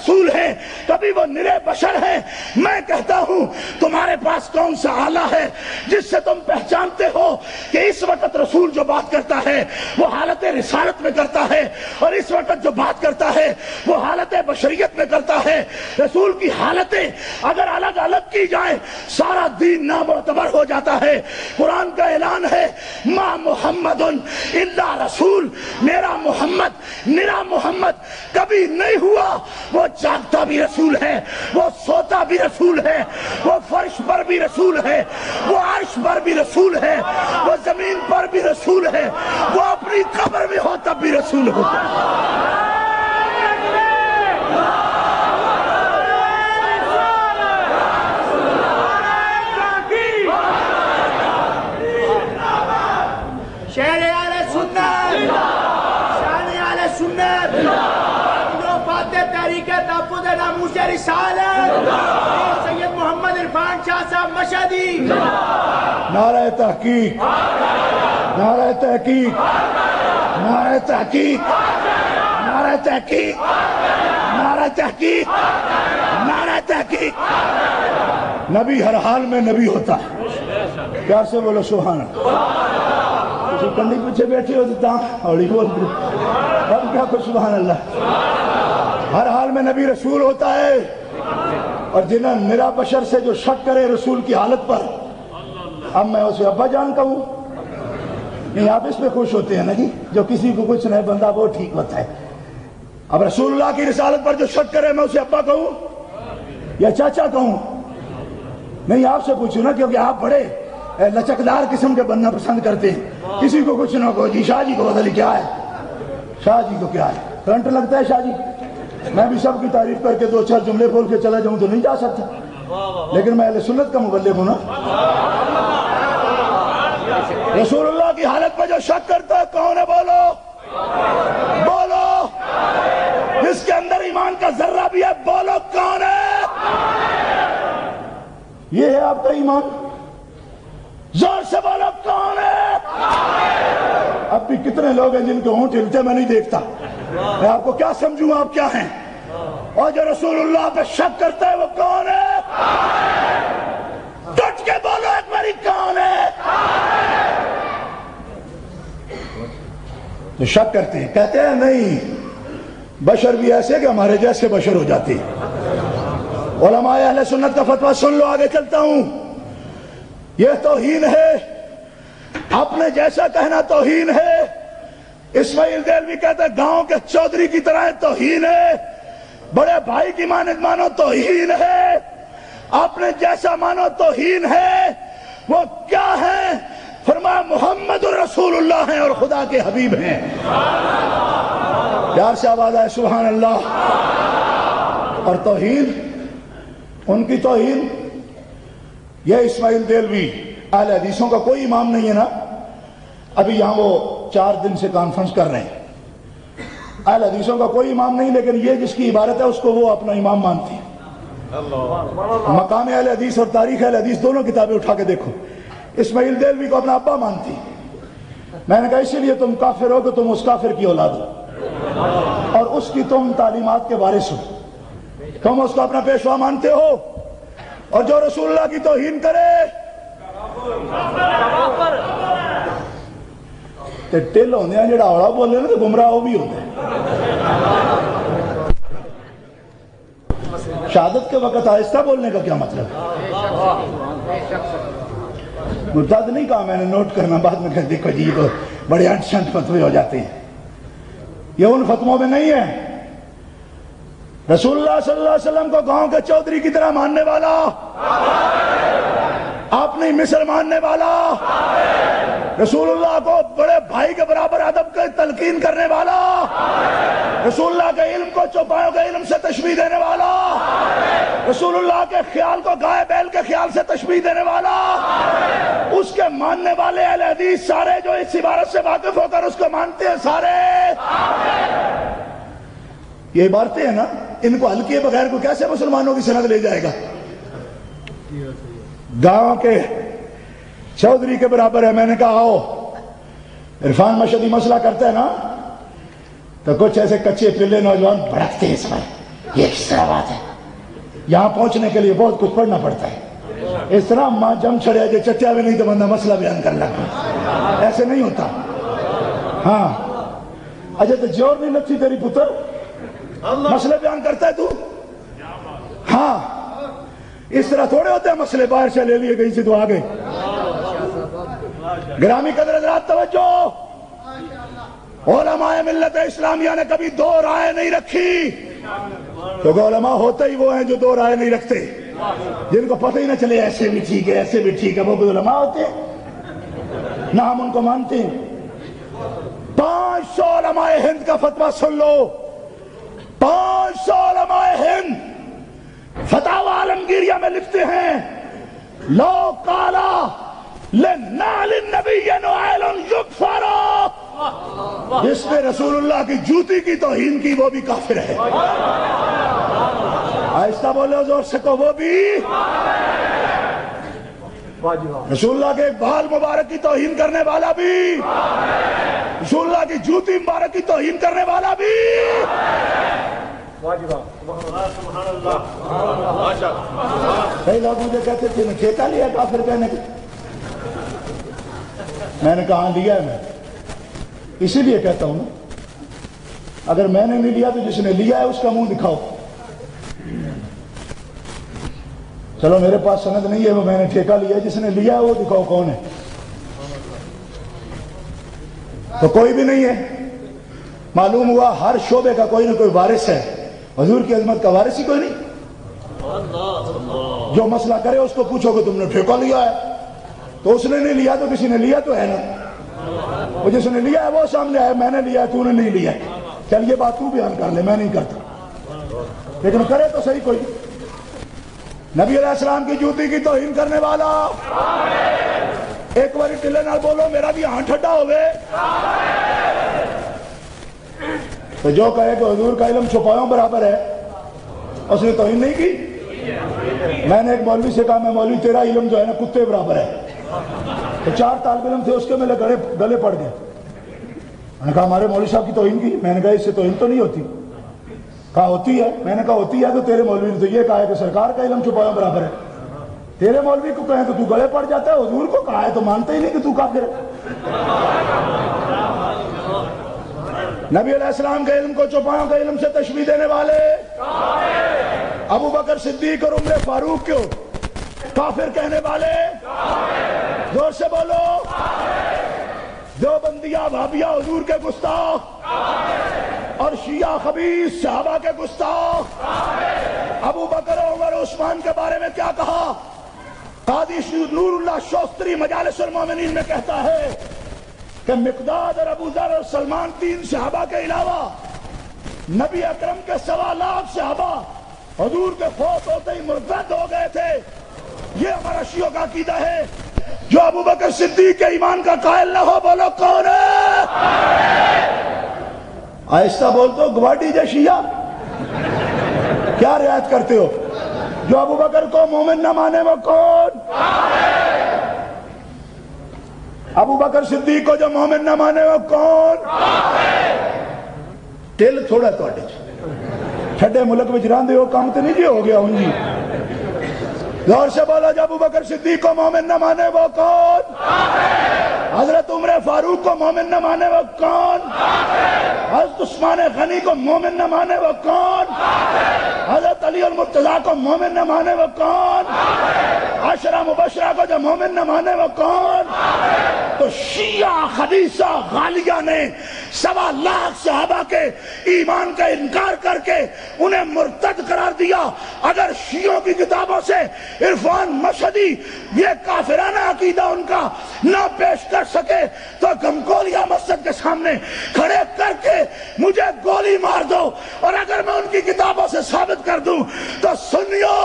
رسول ہیں، کبھی وہ نرے بشر ہیں۔ میں کہتا ہوں تمہارے پاس کون سا آلہ ہے جس سے تم پہچانتے ہو کہ اس وقت رسول جو بات کرتا ہے وہ حالت رسالت میں کرتا ہے، اور اس وقت جو بات کرتا ہے وہ حالت بشریت میں کرتا ہے۔ رسول کی حالتیں اگر الگ الگ کی جائیں سارا دین نامعتبر ہو جاتا ہے۔ قرآن کا اعلان ہے ما محمد الا رسول، میرا محمد نرا محمد کبھی نہیں ہوا۔ وہ جاگتا بھی رسول ہے، وہ سوتا بھی رسول ہے، وہ فرش پر بھی رسول ہے، وہ عرش پر بھی رسول ہے، وہ زمین پر بھی رسول ہے، وہ اپنی قبر میں ہو تب بھی رسول ہوتا ہے۔ شہر اہل سنت، شان اہل سنت، فاتح تحریک تحفظ ناموس رسالت سید محمد عرفان شاہ صاحب مشہدی۔ نعرہ تحقیق، نعرہ تحقیق، نعرہ تحقیق، نعرہ تحقیق، نعرہ تحقیق، نعرہ تحقیق۔ نبی ہر حال میں نبی ہوتا ہے۔ کیا سے بولو سبحان اللہ۔ کنڈی پیچھے بیٹھے ہو تو اوڑی بول اب کیا کو سبحان اللہ۔ ہر حال میں نبی رسول ہوتا ہے، اور جنہیں میرا بشر سے جو شک کرے رسول کی حالت پر، اب میں اسے ابا جان کہوں؟ نہیں، آپ اس پہ خوش ہوتے ہیں نا جی، جو کسی کو کچھ نہیں بندہ وہ ٹھیک ہوتا ہے۔ اب رسول اللہ کی رسالت پر جو شک کرے میں اسے ابا کہوں یا چاچا کہوں؟ نہیں، آپ سے پوچھوں نا، کیونکہ آپ بڑے لچکدار قسم کے بننا پسند کرتے ہیں۔ کسی کو کچھ نہ کہو جی شاہ جی کو بدل کیا ہے، شاہ جی کو کیا ہے، کرنٹ لگتا ہے شاہ جی۔ میں بھی سب کی تعریف کر کے دو چار جملے بول کے چلا جاؤں تو نہیں جا سکتا، لیکن میں اہل سنت کا مبلغ ہوں نا۔ رسول اللہ کی حالت پر جو شک کرتا ہے کون ہے؟ بولو بولو، جس کے اندر ایمان کا ذرہ بھی ہے بولو کون ہے؟ یہ ہے آپ کا ایمان؟ زور سے بولو کون ہے؟ اب بھی کتنے لوگ ہیں جن کے ہونٹ ہلتے میں نہیں دیکھتا، میں آپ کو کیا سمجھوں آپ کیا ہیں؟ اور جو رسول اللہ پہ شک کرتا ہے وہ کون ہے؟ ڈٹ کے بولو ایک باری کون ہے؟ تو شک کرتے ہیں، کہتے ہیں نہیں بشر بھی ایسے کہ ہمارے جیسے بشر ہو جاتے ہیں۔ علماء اہل سنت کا فتویٰ سن لو، آگے چلتا ہوں۔ یہ توہین ہے، اپنے جیسا کہنا توہین ہے۔ اسماعیل دہلوی کہتا ہے گاؤں کے چودھری کی طرح توہین ہے، بڑے بھائی کی مانند مانو توہین ہے، اپنے جیسا مانو توہین ہے۔ وہ کیا ہے؟ فرمایا محمد الرسول اللہ ہیں اور خدا کے حبیب ہیں۔ پیار سے آواز آئے سبحان اللہ۔ اور توہین، ان کی توہین، یہ اسماعیل دہلوی اہل حدیثوں کا کوئی امام نہیں ہے نا، ابھی یہاں وہ 4 دن سے کانفرنس کر رہے ہیں۔ اہل حدیثوں کا کوئی امام نہیں، لیکن یہ جس کی عبارت ہے اس کو وہ اپنا امام مانتی ہے۔ مقام اہل حدیث اور تاریخ اہل حدیث دونوں کتابیں اٹھا کے دیکھو، اسماعیل دہلوی کو اپنا ابا مانتی۔ میں نے کہا اسی لیے تم کافر ہو کہ تم اس کافر کی اولاد ہو اور اس کی تم تعلیمات کے وارث ہو، تم اس کو اپنا پیشوا مانتے ہو، اور جو رسول اللہ کی توہین کرے تے ٹل ہوندے ہیں، جڑا اوڑا بولے نا تو گمراہ وہ بھی ہوتا ہے۔ شہادت کے وقت آہستہ بولنے کا کیا مطلب ہے؟ مرتد نہیں کہا میں نے، نوٹ کرنا، بعد میں کہا دیکھو جی تو بڑے انٹ شنٹ فتوے ہو جاتے ہیں، یہ ان فتووں میں نہیں ہے۔ رسول اللہ صلی اللہ علیہ وسلم کو گاؤں کے چودھری کی طرح ماننے والا، اپنی مصر ماننے والا، رسول اللہ کو بڑے بھائی کے برابر ادب کا تلقین کرنے والا، رسول اللہ کے علم کو چوپایوں کے علم سے تشبیہ دینے والا، رسول اللہ کے خیال کو گائے بیل کے خیال سے تشبیہ دینے والا، اس کے ماننے والے اہل حدیث سارے جو اس عبارت سے واقف ہو کر اس کو مانتے ہیں سارے۔ یہ عبارتیں ہیں نا، ان کو حل کیے بغیر کو کیسے مسلمانوں کی سند لے جائے گا؟ گاؤں کے چودھری کے برابر ہے۔ میں نے کہا آؤ، عرفان مشہدی مسئلہ کرتا ہے نا تو کچھ ایسے کچے پلے نوجوان بھڑکتے ہیں اس پر، یہ اس طرح بات ہے. یہاں پہنچنے کے لیے بہت کچھ پڑھنا پڑتا ہے. اس طرح ماں جم چھڑیا جو چچا بھی نہیں تو بندہ مسئلہ بیان کر لگتا. ایسے نہیں ہوتا. ہاں اجے تو جور نہیں لگتی تیری پتر, مسئلے بیان کرتا ہے تو. ہاں اس طرح تھوڑے ہوتے ہیں مسئلے باہر سے لے لیے گئی سے تو آگے. گرامی قدر حضرات توجہ, علماء ملت اسلامیہ نے کبھی دو رائے نہیں رکھی, کیونکہ علماء ہوتے ہی وہ ہیں جو دو رائے نہیں رکھتے, جن کو پتہ ہی نہ چلے ایسے بھی ٹھیک ہے ایسے بھی ٹھیک ہے, وہ بھی علماء ہوتے ہیں نہ ہم ان کو مانتے ہیں. 500 علماء ہند کا فتویٰ سن لو, 500 علماء ہند فتاوی عالمگیریہ میں لکھتے ہیں لو قالا لنعل النبی نعیل یکفر, جس نے رسول اللہ کی جوتی کی توہین کی وہ بھی کافر ہے. آہستہ بولو زور سے کو, وہ بھی رسول اللہ کے ایک بال مبارک کی توہین کرنے والا بھی, رسول اللہ کی جوتی مبارک کی توہین کرنے والا بھی. کئی لوگ مجھے کہتے تھے میں ٹھیکہ لیا کافر کہنے کا. میں نے کہا لیا ہے, میں اسی لیے کہتا ہوں نا, اگر میں نے نہیں لیا تو جس نے لیا ہے اس کا منہ دکھاؤ. چلو میرے پاس سند نہیں ہے وہ میں نے ٹھیکہ لیا, جس نے لیا ہے وہ دکھاؤ کون ہے. تو کوئی بھی نہیں ہے. معلوم ہوا ہر شعبے کا کوئی نہ کوئی وارث ہے, حضور کی عظمت کا وارث ہی کوئی نہیں. جو مسئلہ کرے اس کو پوچھو کہ تم نے ٹھیکہ لیا ہے, تو اس نے نہیں لیا تو کسی نے لیا تو ہے نا. وہ جس نے لیا ہے وہ سامنے آئے, میں نے لیا ہے تو نے نہیں لیا. چل یہ بات تو بیان کر لے, میں نہیں کرتا, لیکن کرے تو صحیح کوئی. نبی علیہ السلام کی جوتی کی توہین کرنے والا ایک باری ٹلے نہ بولو میرا بھی ہاں ٹھڈا ہوئے. تو جو کہے کہ حضور کا علم چھپایوں برابر ہے, اس نے توہین نہیں کی. میں نے ایک مولوی سے کہا میں مولوی تیرا علم جو ہے نا کتے برابر ہے. تو 4 طالب علم تھے اس کے میرے گلے پڑ گئے. میں نے کہا ہمارے مولوی صاحب کی توہین کی. میں نے کہا اس سے توہین تو نہیں ہوتی. کہا ہوتی ہے. میں نے کہا ہوتی ہے تو تیرے مولوی نے تو یہ کہا ہے کہ سرکار کا علم چھپایوں برابر ہے. تیرے مولوی کو کہیں تو تو گلے پڑ جاتا ہے, حضور کو کہا ہے تو مانتے ہی نہیں کہ تو کافر ہے. نبی علیہ السلام کے علم کو چھپایوں کے علم سے تشبیہ دینے والے ابو بکر صدیق اور عمر فاروق کو کافر کہنے والے, زور سے بولو, دیوبندیہ بھابیہ حضور کے گستاخ, اور شیعہ خبیث صحابہ کے گستاخ. ابو بکر اور عمر عثمان کے بارے میں کیا کہا؟ قاضی نور اللہ شوستری مجالس المومنین میں کہتا ہے کہ مقداد اور ابو ذر اور سلمان 3 صحابہ کے علاوہ نبی اکرم کے 1.25 لاکھ صحابہ حضور کے فوت ہوتے ہی مرتد ہو گئے تھے. یہ ہمارا شیعوں کا عقیدہ ہے. جو ابو بکر صدیق کے ایمان کا قائل نہ ہو بولو کون ہے؟ آہستہ بول تو گواڈی جے شیعہ کیا رعایت کرتے ہو؟ جو ابو بکر کو مومن نہ مانے وہ کون؟ ابو بکر صدیق کو جو مومن نہ مانے وہ کون؟ دل تھوڑا توڑے چھڑے ملک میں جراندے ہو کام تو نہیں جی ہو گیا ہوں جی. زور سے بولا جو ابو بکر صدیق کو مومن نہ مانے وہ کون؟ حضرت عمر فاروق کو مومن نہ مانے وہ کون؟ حضرت عثمان غنی کو مومن نہ مانے وہ کون؟ حضرت علی المرتضیٰ کو مومن نہ مانے وہ کون؟ عشرہ مبشرہ کو جو مومن نہ مانے وہ کون؟ تو شیعہ خبیثہ غالیہ نے 1.25 لاکھ صحابہ کے ایمان کا انکار کر کے انہیں مرتد قرار دیا. اگر شیعوں کی کتابوں سے عرفان مشہدی یہ کافرانہ عقیدہ ان کا نہ پیش کر سکے تو گمگولیہ مسجد کے سامنے کھڑے کر کے مجھے گولی مار دو, اور اگر میں ان کی کتابوں سے ثابت کر دوں تو سنیو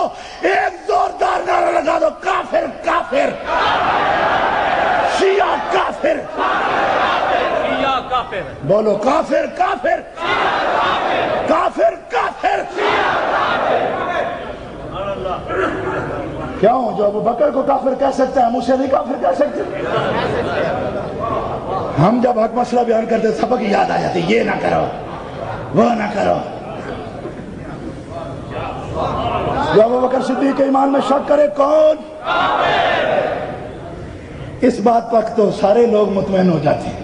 ایک زوردار نعرہ لگا دو, کافر کافر, شیعہ کافر, شیعہ کافر, بولو کافر کافر, کافر کافر. کیوں؟ جو ابو بکر کو کافر کہہ سکتے ہیں ہم اسے نہیں کافر کہہ سکتے؟ ہم جب حق مسئلہ بیان کرتے سبق یاد آ جاتی, یہ نہ کرو وہ نہ کرو. جو ابو بکر صدیق کے ایمان میں شک کرے کون؟ اس بات پر تو سارے لوگ مطمئن ہو جاتے ہیں،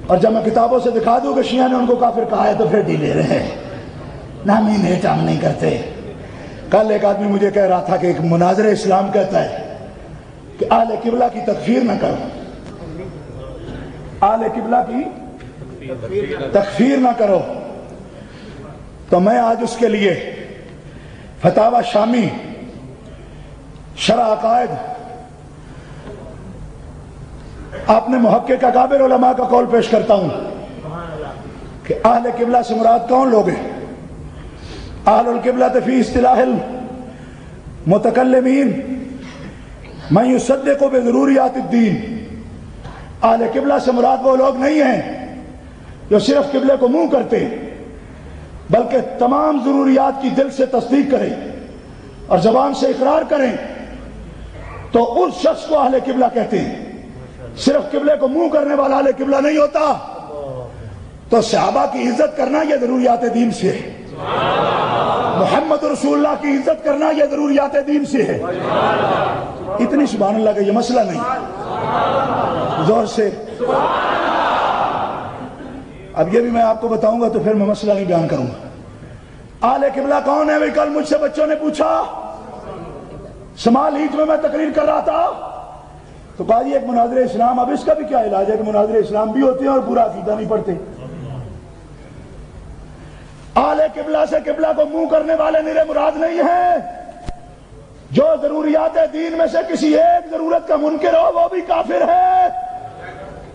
اور جب میں کتابوں سے دکھا دوں کہ شیعہ نے ان کو کافر کہا ہے تو پھر ڈیلے رہے نامی نیٹ ہم نہیں کرتے۔ کل ایک آدمی مجھے کہہ رہا تھا کہ ایک مناظر اسلام کہتا ہے کہ اہل قبلہ کی تکفیر نہ کرو، اہل قبلہ کی تکفیر نہ کرو، تو میں آج اس کے لیے فتاوی شامی شرح عقائد اپنے محقق اکابر علماء کا قول پیش کرتا ہوں کہ اہل قبلہ سے مراد کون لوگ ہیں؟ اہل القبلہ فی اصطلاح المتکلمین من یصدق بضروریات الدین۔ اہل قبلہ سے مراد وہ لوگ نہیں ہیں جو صرف قبلے کو منہ کرتے بلکہ تمام ضروریات کی دل سے تصدیق کریں اور زبان سے اقرار کریں، تو اس شخص کو اہل قبلہ کہتے ہیں۔ صرف قبلے کو منہ کرنے والا اہل قبلہ نہیں ہوتا۔ تو صحابہ کی عزت کرنا یہ ضروریات دین سے ہے، محمد رسول اللہ کی عزت کرنا یہ ضروریات دین سے ہے۔ اتنی سبحان اللہ کا یہ مسئلہ نہیں، زور سے۔ اب یہ بھی میں آپ کو بتاؤں گا تو پھر میں مسئلہ نہیں بیان کروں گا۔ اہل قبلہ کون ہے؟ کل مجھ سے بچوں نے پوچھا، شمال ہیٹ میں تقریر کر رہا تھا تو کہا جی ایک مناظر اسلام، اب اس کا بھی کیا علاج ہے کہ مناظر اسلام بھی ہوتے ہیں اور پورا عقیدہ نہیں پڑھتے؟ اہل قبلہ سے قبلہ کو منہ کرنے والے میرے مراد نہیں ہیں، جو ضروریات دین میں سے کسی ایک ضرورت کا منکر ہو وہ بھی کافر ہے،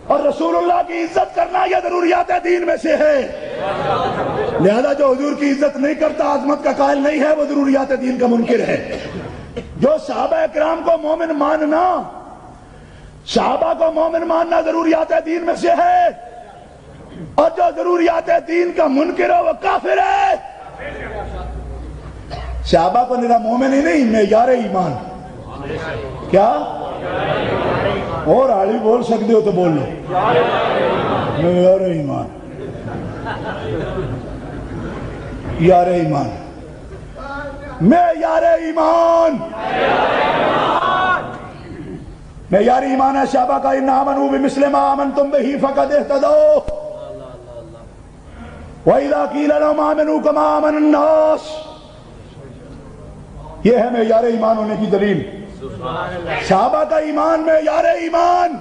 اور رسول اللہ کی عزت کرنا یہ ضروریات دین میں سے ہے۔ لہذا جو حضور کی عزت نہیں کرتا، عظمت کا قائل نہیں ہے، وہ ضروریات دین کا منکر ہے۔ جو صحابہ اکرام کو مومن ماننا، صحابہ کو مومن ماننا ضروریات دین میں سے ہے، اور جو ضروریات دین کا منکر ہے وہ کافر ہے۔ صحابہ کو میرا مومن ہی نہیں، معیار ایمان کیا؟ اور آڑی بول سکتے ہو تو بول لو، معیار ایمان، یار ایمان، معیار ایمان، معیار ایمان ہے صحابہ کا، ان آمنوا بمثل ما آمنتم بہ فقد اہتدوا وَإِذَا قِيلَ لَهُمْ آمِنُوا كَمَا آمَنَ النَّاسُ۔ یہ ہے معیار ایمان ہونے کی دلیل، صحابہ کا ایمان معیار ایمان۔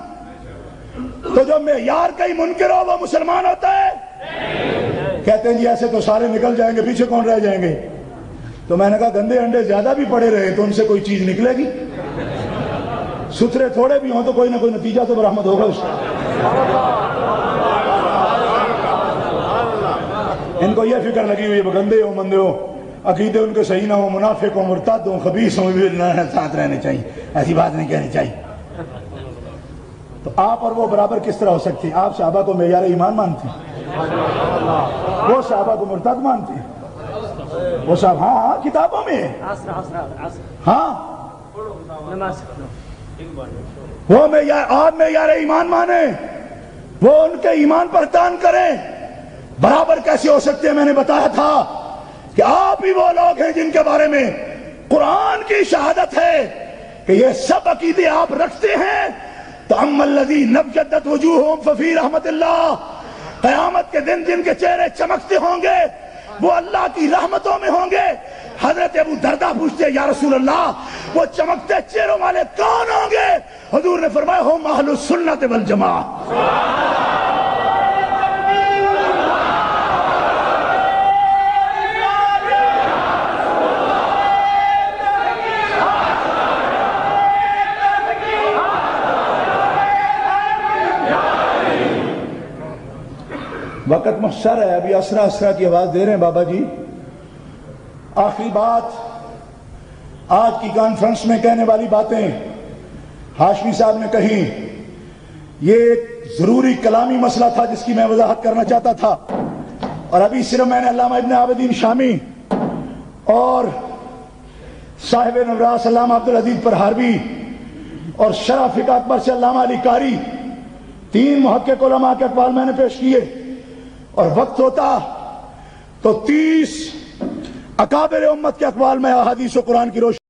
تو جو معیار کا ہی منکر ہو وہ مسلمان ہوتا ہے؟ کہتے ہیں جی ایسے تو سارے نکل جائیں گے، پیچھے کون رہ جائیں گے؟ تو میں نے کہا گندے انڈے زیادہ بھی پڑے رہے تو ان سے کوئی چیز نکلے گی، ستھرے تھوڑے بھی ہوں تو کوئی نہ کوئی نتیجہ تو برآمد ہوگا اس کا۔ ان کو یہ فکر لگی ہوئی ہے گندے ہو مندے ہو، عقیدے ان کے صحیح نہ ہو، منافق ہو، مرتد ہو، خبیث ہو، ساتھ رہنے چاہیے، ایسی بات نہیں کہنی چاہیے۔ تو آپ اور وہ برابر کس طرح ہو سکتے ہیں؟ آپ صحابہ کو معیار ایمان مانتے ہیں، وہ صحابہ کو مرتد مانتے ہیں، وہ صاحب ہاں کتابوں میں ہاں، وہ آپ معیار ایمان مانیں، وہ ان کے ایمان پر تان کریں، برابر کیسے ہو سکتے ہیں؟ میں نے بتایا تھا کہ آپ ہی وہ لوگ ہیں جن کے بارے میں قرآن کی شہادت ہے کہ یہ سب عقیدے آپ رکھتے ہیں۔ تو اما الذین ابیضت وجوہہم ففی رحمت اللہ، قیامت کے دن جن کے چہرے چمکتے ہوں گے وہ اللہ کی رحمتوں میں ہوں گے۔ حضرت ابو دردہ پوچھتے ہیں یا رسول اللہ وہ چمکتے چہروں والے کون ہوں گے؟ حضور نے فرمایا ہم اہل السنت والجماعہ۔ وقت محشر ہے، ابھی اسرا کی آواز دے رہے ہیں بابا جی۔ آخری بات آج کی کانفرنس میں کہنے والی باتیں ہاشمی صاحب نے کہی، یہ ایک ضروری کلامی مسئلہ تھا جس کی میں وضاحت کرنا چاہتا تھا، اور ابھی صرف میں نے علامہ ابن عابدین شامی اور صاحب نبراس علامہ عبدالعزیز پرہاروی اور شرح فقہ اکبر سے علامہ علی قاری، تین محقق علماء کے اقوال میں نے پیش کیے، اور وقت ہوتا تو 30 اکابر امت کے اقوال میں احادیث و قرآن کی روشنی